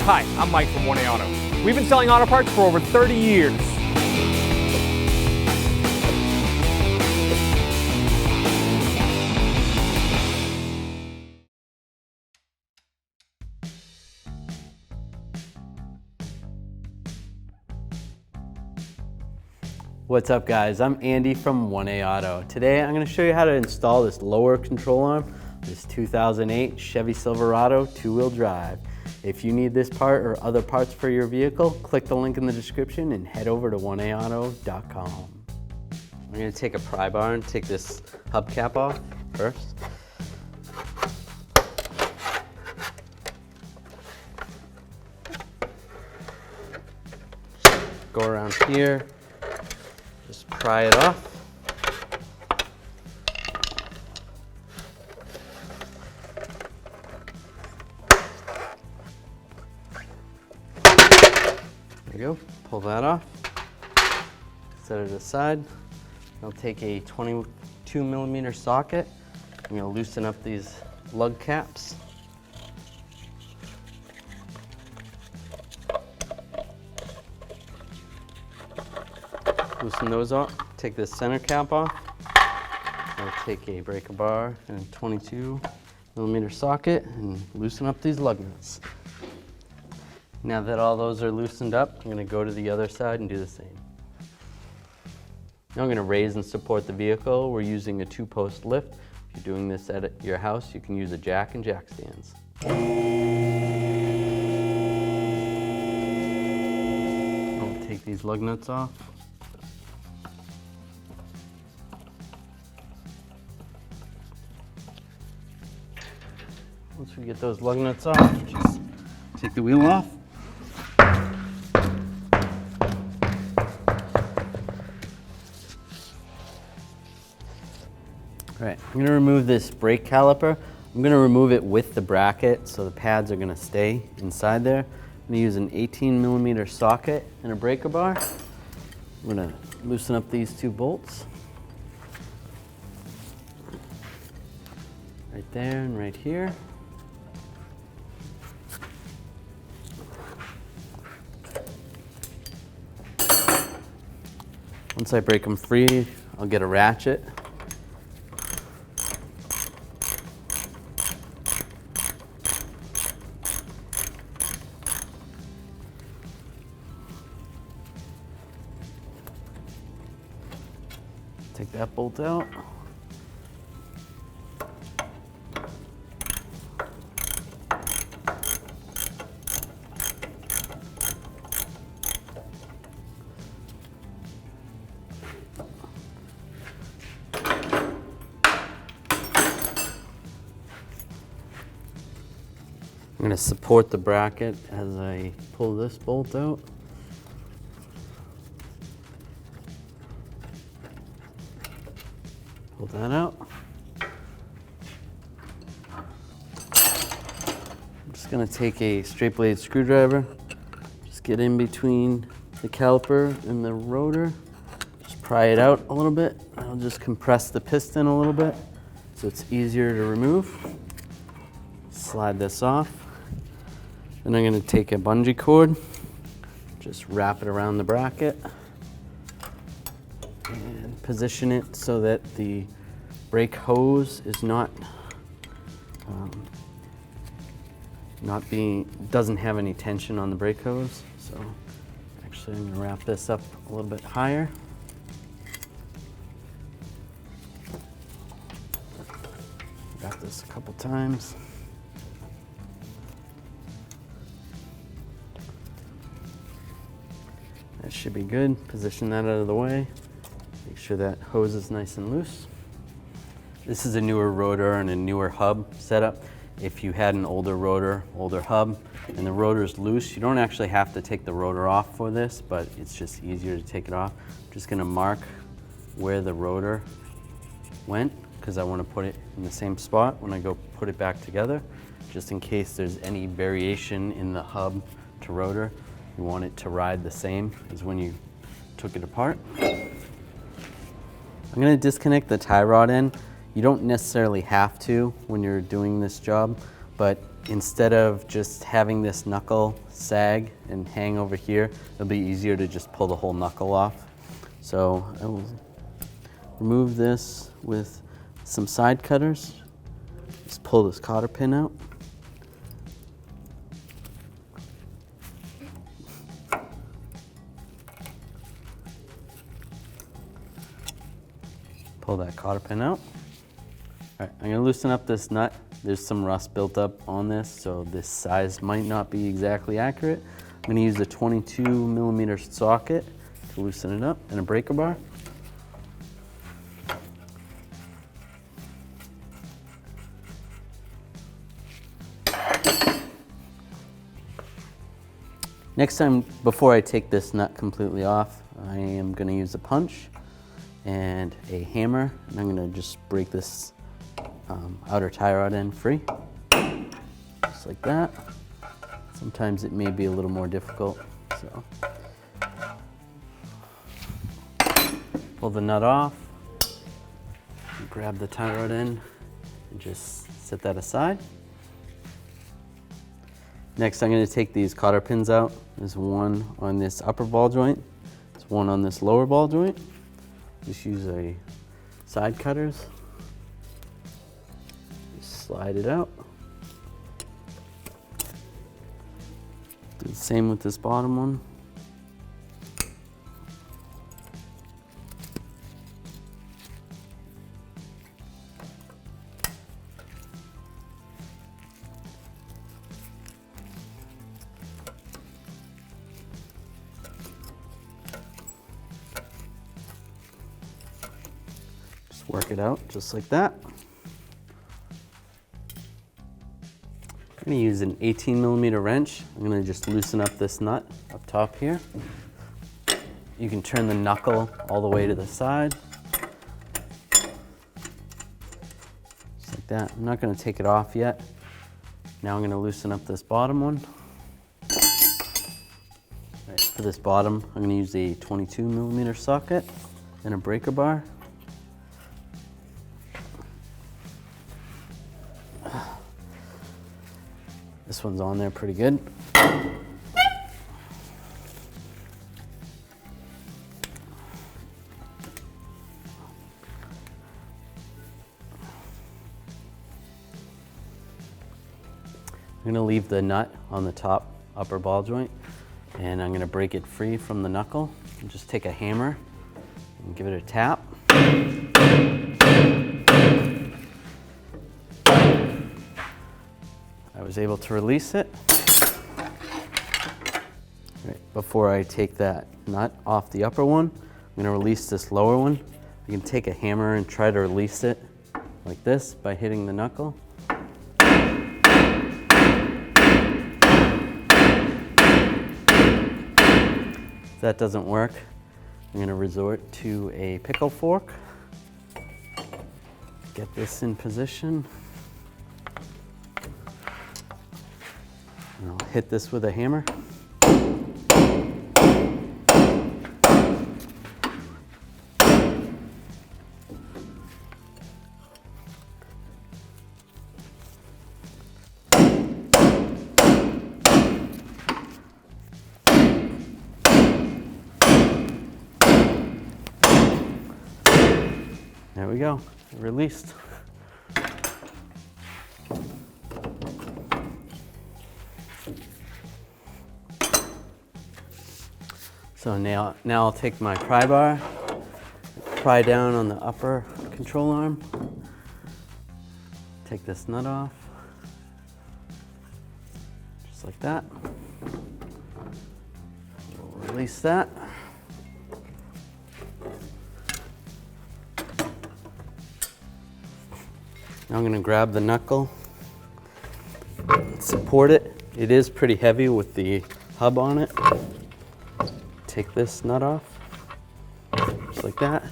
Hi, I'm Mike from 1A Auto. We've been selling auto parts for over 30 years. What's up guys, I'm Andy from 1A Auto. Today I'm going to show you how to install this lower control arm, this 2008 Chevy Silverado two-wheel drive. If you need this part or other parts for your vehicle, click the link in the description and head over to 1aauto.com. I'm going to take a pry bar and take this hubcap off first. Go around here. Just pry it off. There you go, pull that off. Set it aside. I'll take a 22mm socket. I'm gonna loosen up these lug caps. Loosen those off, take this center cap off. I'll take a breaker bar and a 22mm socket and loosen up these lug nuts. Now that all those are loosened up, I'm going to go to the other side and do the same. Now I'm going to raise and support the vehicle. We're using a 2-post lift. If you're doing this at your house, you can use a jack and jack stands. I'll take these lug nuts off. Once we get those lug nuts off, just take the wheel off. All right, I'm going to remove this brake caliper. I'm going to remove it with the bracket so the pads are going to stay inside there. I'm going to use an 18mm socket and a breaker bar. I'm going to loosen up these 2 bolts. Right there and right here. Once I break them free, I'll get a ratchet. Take that bolt out. I'm going to support the bracket as I pull this bolt out. Pull that out. I'm just going to take a straight blade screwdriver, just get in between the caliper and the rotor, just pry it out a little bit. I'll just compress the piston a little bit so it's easier to remove. Slide this off. Then I'm going to take a bungee cord, just wrap it around the bracket and position it so that the brake hose is doesn't have any tension on the brake hose. So actually I'm going to wrap this up a little bit higher. Wrap this a couple times. That should be good. Position that out of the way. Make sure that hose is nice and loose. This is a newer rotor and a newer hub setup. If you had an older rotor, older hub, and the rotor is loose, you don't actually have to take the rotor off for this, but it's just easier to take it off. I'm just going to mark where the rotor went because I want to put it in the same spot when I go put it back together, just in case there's any variation in the hub to rotor. You want it to ride the same as when you took it apart. I'm going to disconnect the tie rod end. You don't necessarily have to when you're doing this job, but instead of just having this knuckle sag and hang over here, it'll be easier to just pull the whole knuckle off. So I will remove this with some side cutters. Just pull this cotter pin out. Pull that cotter pin out. All right, I'm gonna loosen up this nut. There's some rust built up on this, so this size might not be exactly accurate. I'm gonna use a 22mm socket to loosen it up and a breaker bar. Next time, before I take this nut completely off, I am gonna use a punch and a hammer, and I'm gonna just break this outer tie rod end free, just like that. Sometimes it may be a little more difficult, so. Pull the nut off, grab the tie rod end, and just set that aside. Next, I'm gonna take these cotter pins out. There's one on this upper ball joint, there's one on this lower ball joint. Just use a side cutters. Just slide it out. Do the same with this bottom one. Work it out just like that. I'm going to use an 18mm wrench. I'm going to just loosen up this nut up top here. You can turn the knuckle all the way to the side. Just like that. I'm not going to take it off yet. Now I'm going to loosen up this bottom one. Right, for this bottom, I'm going to use a 22mm socket and a breaker bar. This one's on there pretty good. I'm gonna leave the nut on the top upper ball joint, and I'm gonna break it free from the knuckle. And just take a hammer and give it a tap. I was able to release it. Right, before I take that nut off the upper one, I'm gonna release this lower one. You can take a hammer and try to release it like this by hitting the knuckle. If that doesn't work, I'm gonna resort to a pickle fork. Get this in position. And I'll hit this with a hammer. There we go, released. So now I'll take my pry bar, pry down on the upper control arm, take this nut off, just like that. We'll release that. Now I'm going to grab the knuckle and support it. It is pretty heavy with the hub on it. Take this nut off, just like that.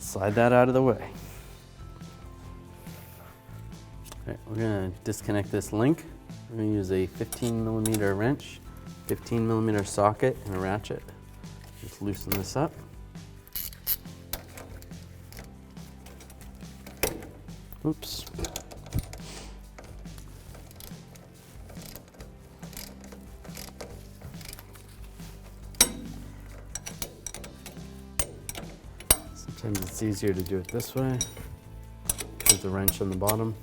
Slide that out of the way. All right, we're going to disconnect this link. We're going to use a 15mm wrench, 15mm socket, and a ratchet. Just loosen this up. Oops. Sometimes it's easier to do it this way. Put the wrench on the bottom.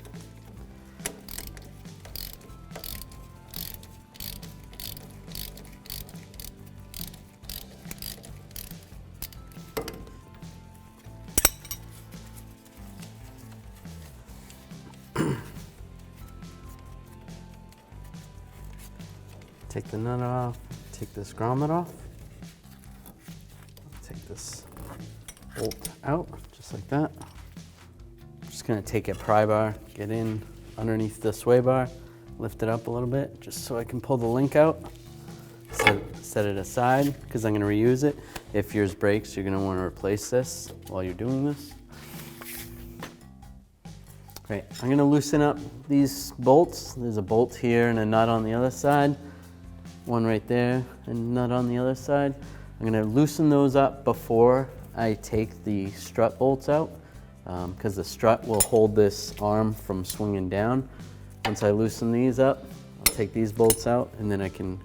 Take the nut off, take this grommet off, take this bolt out, just like that. I'm just gonna take a pry bar, get in underneath the sway bar, lift it up a little bit, just so I can pull the link out, set it aside, because I'm gonna reuse it. If yours breaks, you're gonna wanna replace this while you're doing this. Great, I'm gonna loosen up these bolts. There's a bolt here and a nut on the other side. One right there and nut on the other side. I'm gonna loosen those up before I take the strut bolts out, because the strut will hold this arm from swinging down. Once I loosen these up, I'll take these bolts out and then I can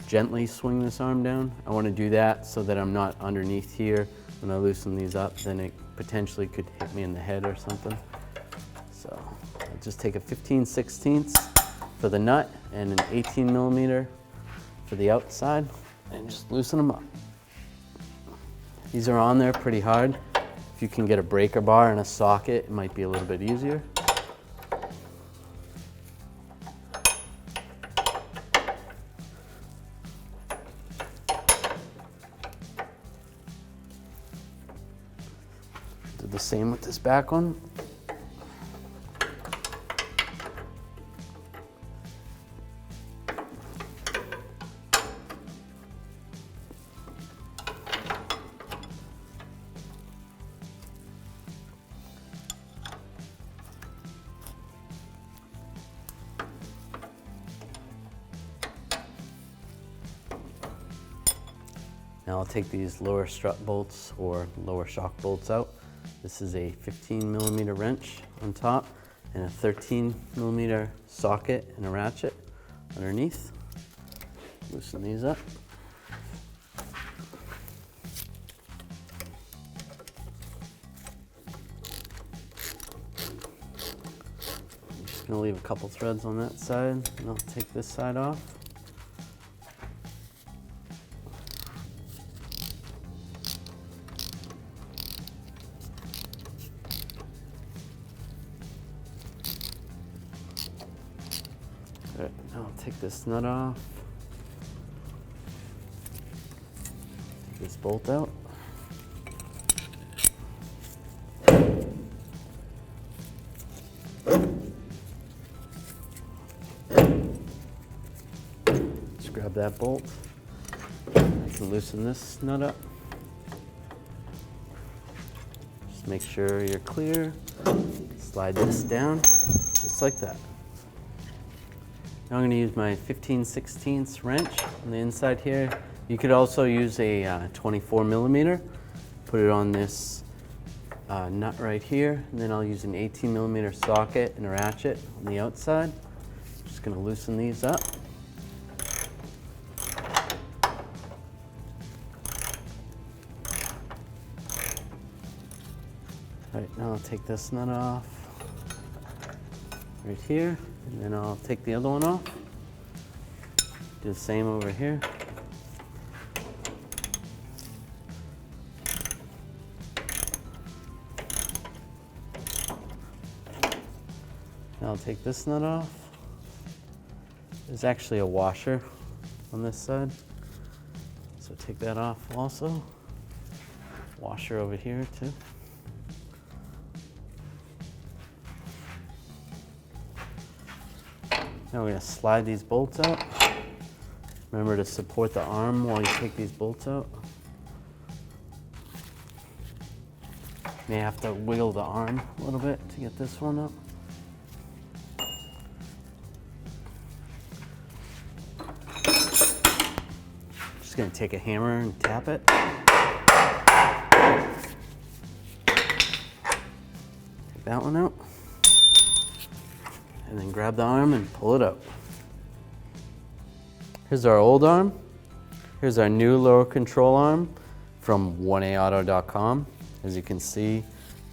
gently swing this arm down. I wanna do that so that I'm not underneath here. When I loosen these up, then it potentially could hit me in the head or something. So I'll just take a 15/16 for the nut and an 18mm for the outside and just loosen them up. These are on there pretty hard. If you can get a breaker bar and a socket, it might be a little bit easier. Do the same with this back one. Now I'll take these lower strut bolts or lower shock bolts out. This is a 15mm wrench on top and a 13mm socket and a ratchet underneath. Loosen these up. I'm just gonna leave a couple threads on that side and I'll take this side off. Alright, now I'll take this nut off. Take this bolt out. Just grab that bolt. I can loosen this nut up. Just make sure you're clear. Slide this down, just like that. Now I'm going to use my 15/16 wrench on the inside here. You could also use a 24mm. Put it on this nut right here, and then I'll use an 18mm socket and a ratchet on the outside. Just going to loosen these up. All right, now I'll take this nut off right here. And then I'll take the other one off. Do the same over here. Now I'll take this nut off. There's actually a washer on this side, so take that off also. Washer over here too. Now we're going to slide these bolts out. Remember to support the arm while you take these bolts out. May have to wiggle the arm a little bit to get this one up. Just going to take a hammer and tap it. Take that one out. And then grab the arm and pull it out. Here's our old arm. Here's our new lower control arm from 1aauto.com. As you can see,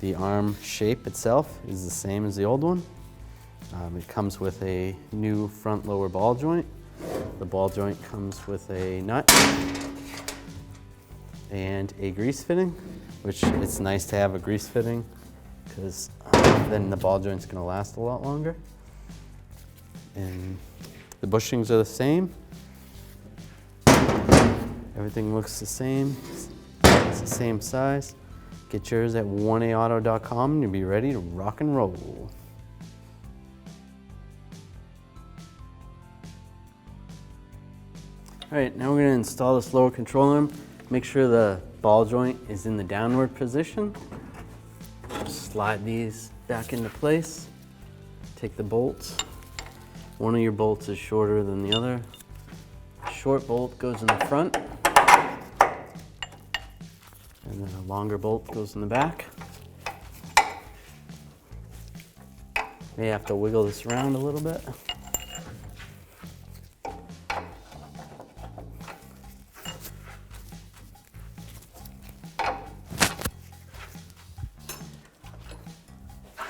the arm shape itself is the same as the old one. It comes with a new front lower ball joint. The ball joint comes with a nut and a grease fitting, which it's nice to have a grease fitting because then the ball joint's going to last a lot longer. And the bushings are the same. Everything looks the same. It's the same size. Get yours at 1aauto.com and you'll be ready to rock and roll. All right, now we're going to install this lower control arm. Make sure the ball joint is in the downward position. Slide these back into place. Take the bolts. One of your bolts is shorter than the other. Short bolt goes in the front, and then a longer bolt goes in the back. May have to wiggle this around a little bit.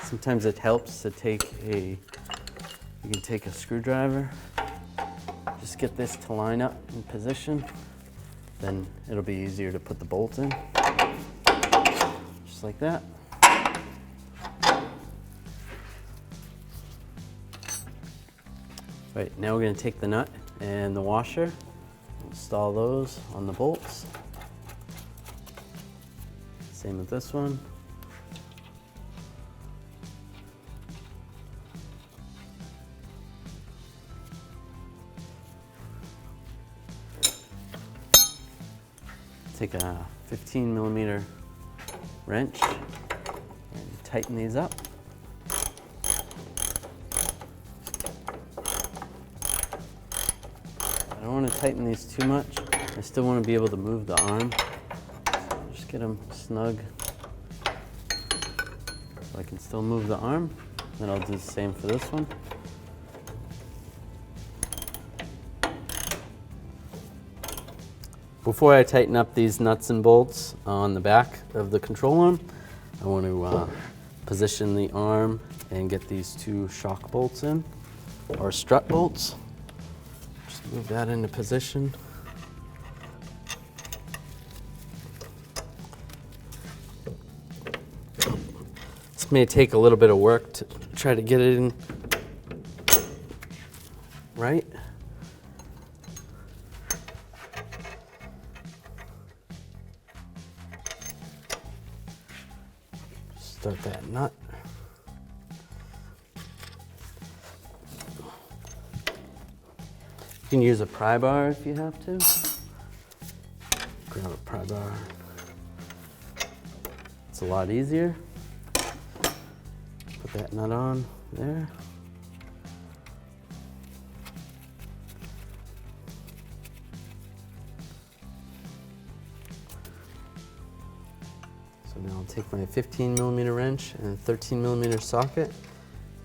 Sometimes it helps to you can take a screwdriver, just get this to line up in position, then it'll be easier to put the bolt in, just like that. Right, now we're going to take the nut and the washer, install those on the bolts. Same with this one. Take a 15mm wrench and tighten these up. I don't want to tighten these too much. I still want to be able to move the arm. Just get them snug so I can still move the arm. Then I'll do the same for this one. Before I tighten up these nuts and bolts on the back of the control arm, I want to position the arm and get these two shock bolts in, or strut bolts. Just move that into position. This may take a little bit of work to try to get it in right. Start that nut. You can use a pry bar if you have to. Grab a pry bar. It's a lot easier. Put that nut on there. Now I'll take my 15mm wrench and 13mm socket,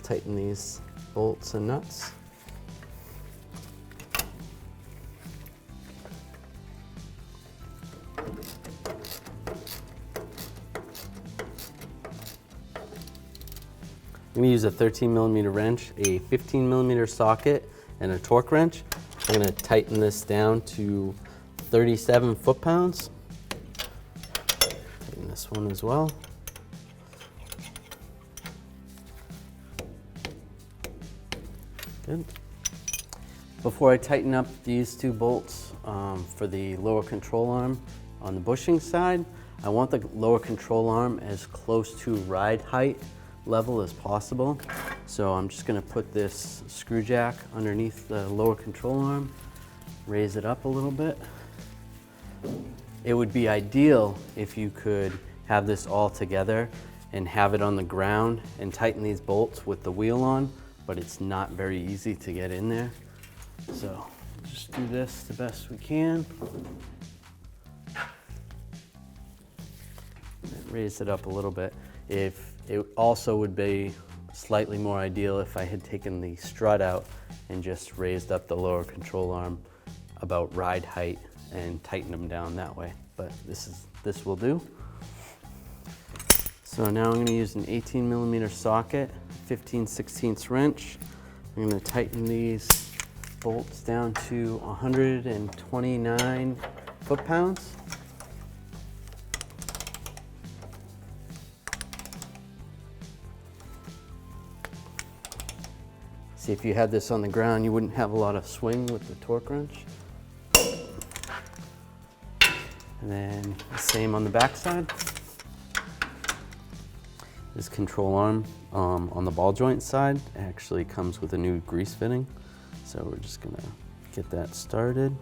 tighten these bolts and nuts. I'm going to use a 13mm wrench, a 15mm socket, and a torque wrench. I'm going to tighten this down to 37 foot-pounds. This one as well. Good. Before I tighten up these two bolts for the lower control arm on the bushing side, I want the lower control arm as close to ride height level as possible. So I'm just going to put this screw jack underneath the lower control arm, raise it up a little bit. It would be ideal if you could have this all together and have it on the ground and tighten these bolts with the wheel on, but it's not very easy to get in there. So just do this the best we can. Raise it up a little bit. If it also would be slightly more ideal if I had taken the strut out and just raised up the lower control arm about ride height and tighten them down that way. But this will do. So now I'm going to use an 18mm socket, 15/16 wrench. I'm going to tighten these bolts down to 129 foot-pounds. See, if you had this on the ground, you wouldn't have a lot of swing with the torque wrench. And then the same on the back side. This control arm on the ball joint side actually comes with a new grease fitting. So we're just gonna get that started.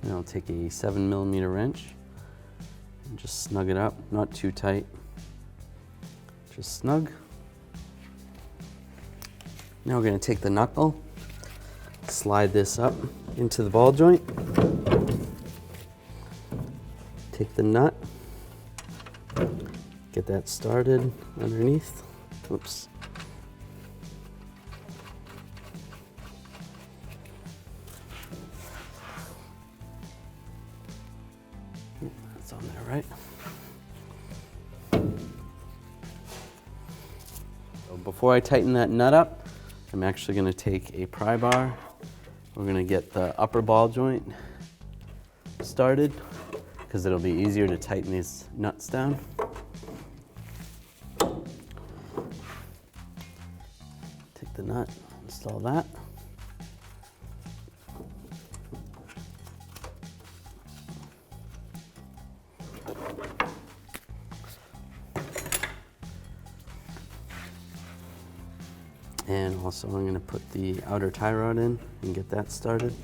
And I'll take a 7mm wrench and just snug it up, not too tight, just snug. Now we're gonna take the knuckle, slide this up into the ball joint. Take the nut, get that started underneath. Oops. That's on there, right? So before I tighten that nut up, I'm actually going to take a pry bar. We're going to get the upper ball joint started, because it'll be easier to tighten these nuts down. Take the nut, install that. And also I'm going to put the outer tie rod in and get that started.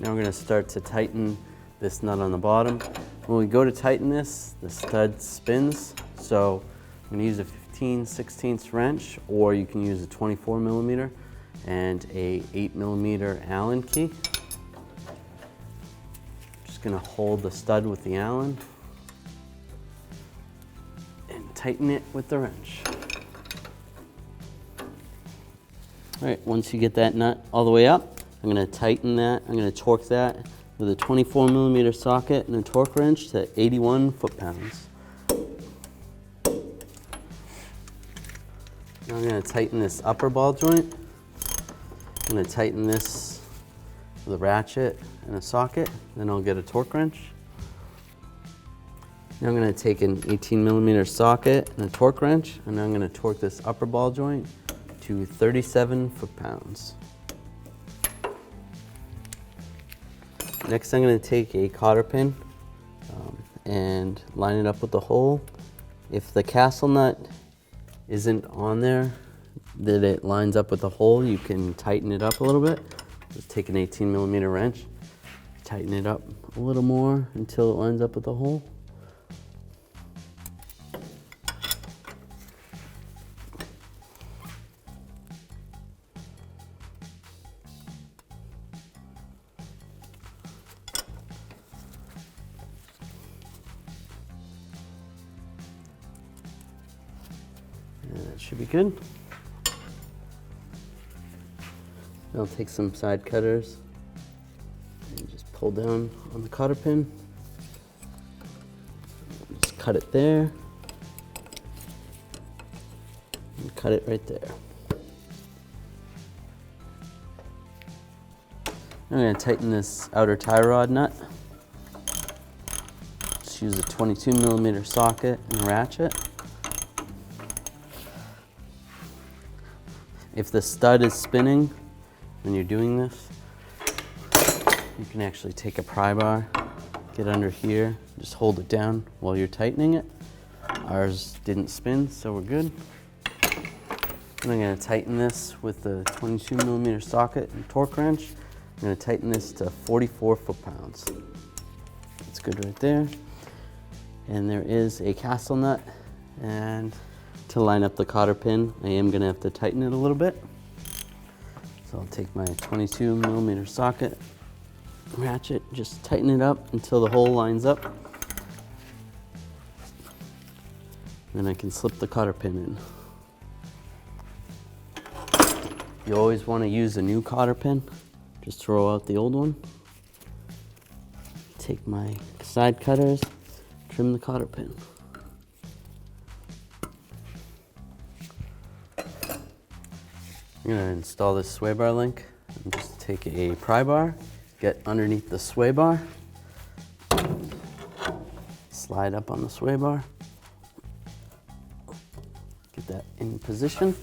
Now we're going to start to tighten this nut on the bottom. When we go to tighten this, the stud spins. So I'm going to use a 15/16 wrench, or you can use a 24mm and a 8mm Allen key. Just going to hold the stud with the Allen and tighten it with the wrench. All right, once you get that nut all the way up, I'm going to tighten that. I'm going to torque that with a 24mm socket and a torque wrench to 81 foot-pounds. Now I'm going to tighten this upper ball joint. I'm going to tighten this with a ratchet and a socket. Then I'll get a torque wrench. Now I'm going to take an 18mm socket and a torque wrench, and I'm going to torque this upper ball joint to 37 foot-pounds. Next, I'm going to take a cotter pin and line it up with the hole. If the castle nut isn't on there, that it lines up with the hole, you can tighten it up a little bit. Just take an 18mm wrench, tighten it up a little more until it lines up with the hole. That should be good. I'll take some side cutters and just pull down on the cotter pin. Just cut it there and cut it right there. I'm going to tighten this outer tie rod nut. Just use a 22mm socket and a ratchet. If the stud is spinning when you're doing this, you can actually take a pry bar, get under here, just hold it down while you're tightening it. Ours didn't spin, so we're good. And I'm going to tighten this with the 22mm socket and torque wrench. I'm going to tighten this to 44 foot-pounds. That's good right there. And there is a castle nut, and to line up the cotter pin, I am going to have to tighten it a little bit. So I'll take my 22mm socket, ratchet, just tighten it up until the hole lines up. Then I can slip the cotter pin in. You always want to use a new cotter pin. Just throw out the old one. Take my side cutters, trim the cotter pin. I'm going to install this sway bar link. And just take a pry bar, get underneath the sway bar, slide up on the sway bar, get that in position.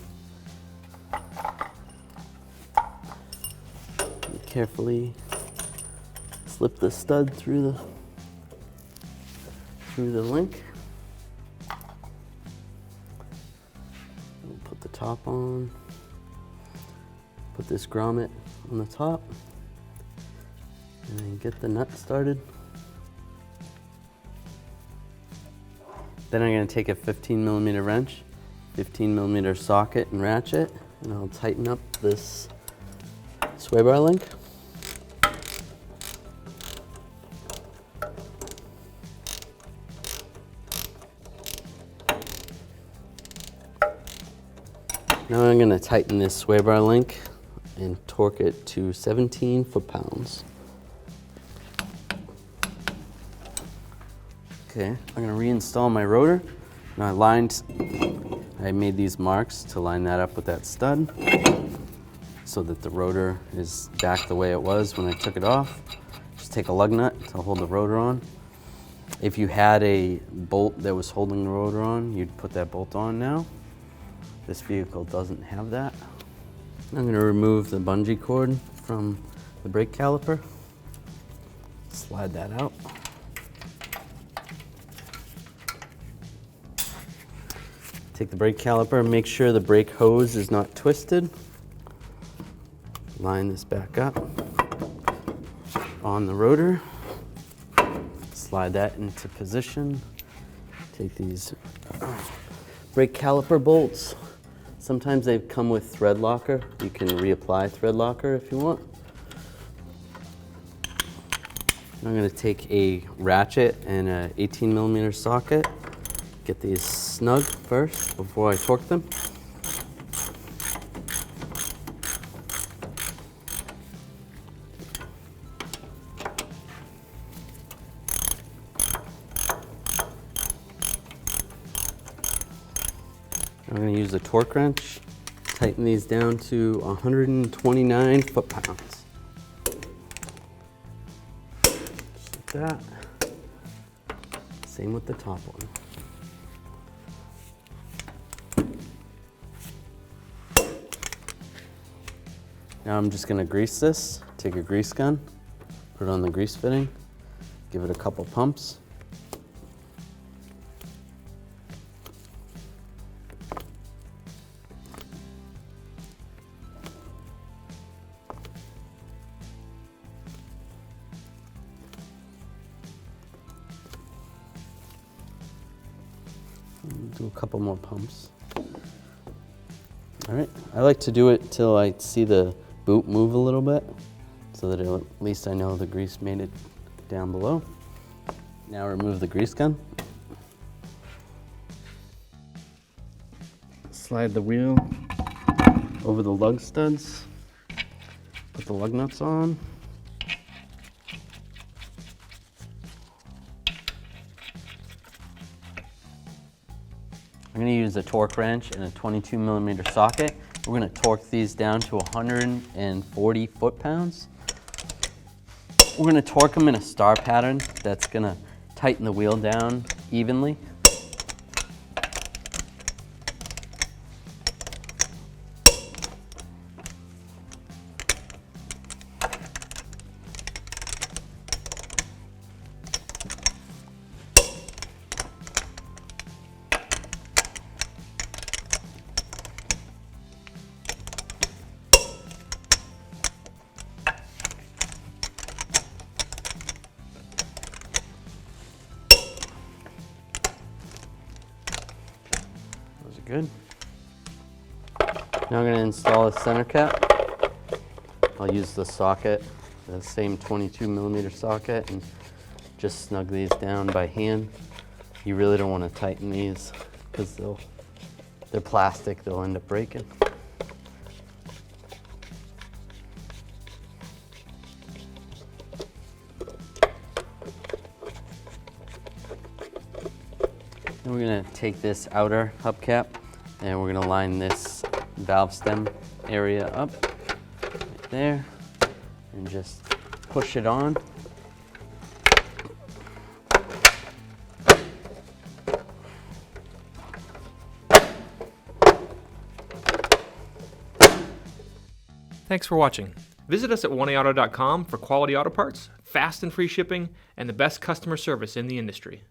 And carefully slip the stud through the link. We'll put the top on. Put this grommet on the top and then get the nut started. Then I'm going to take a 15mm wrench, 15mm socket and ratchet, and I'll tighten up this sway bar link. Now I'm going to tighten this sway bar link and torque it to 17 foot-pounds. Okay, I'm going to reinstall my rotor. Now I made these marks to line that up with that stud so that the rotor is back the way it was when I took it off. Just take a lug nut to hold the rotor on. If you had a bolt that was holding the rotor on, you'd put that bolt on now. This vehicle doesn't have that. I'm going to remove the bungee cord from the brake caliper. Slide that out. Take the brake caliper, make sure the brake hose is not twisted. Line this back up on the rotor. Slide that into position. Take these brake caliper bolts. Sometimes they come with thread locker. You can reapply thread locker if you want. I'm going to take a ratchet and an 18mm socket. Get these snug first before I torque them. I'm going to use a torque wrench, tighten these down to 129 foot-pounds. Just like that. Same with the top one. Now I'm just going to grease this. Take a grease gun, put it on the grease fitting, give it a couple pumps. Do a couple more pumps. All right, I like to do it till I see the boot move a little bit so that at least I know the grease made it down below. Now remove the grease gun. Slide the wheel over the lug studs. Put the lug nuts on. I'm going to use a torque wrench and a 22mm socket. We're going to torque these down to 140 foot-pounds. We're going to torque them in a star pattern that's going to tighten the wheel down evenly. Good. Now I'm going to install a center cap. I'll use the socket, the same 22mm socket, and just snug these down by hand. You really don't want to tighten these because they're plastic, they'll end up breaking. Then we're gonna take this outer hubcap and we're gonna line this valve stem area up right there and just push it on. Thanks for watching. Visit us at 1AAuto.com for quality auto parts, fast and free shipping, and the best customer service in the industry.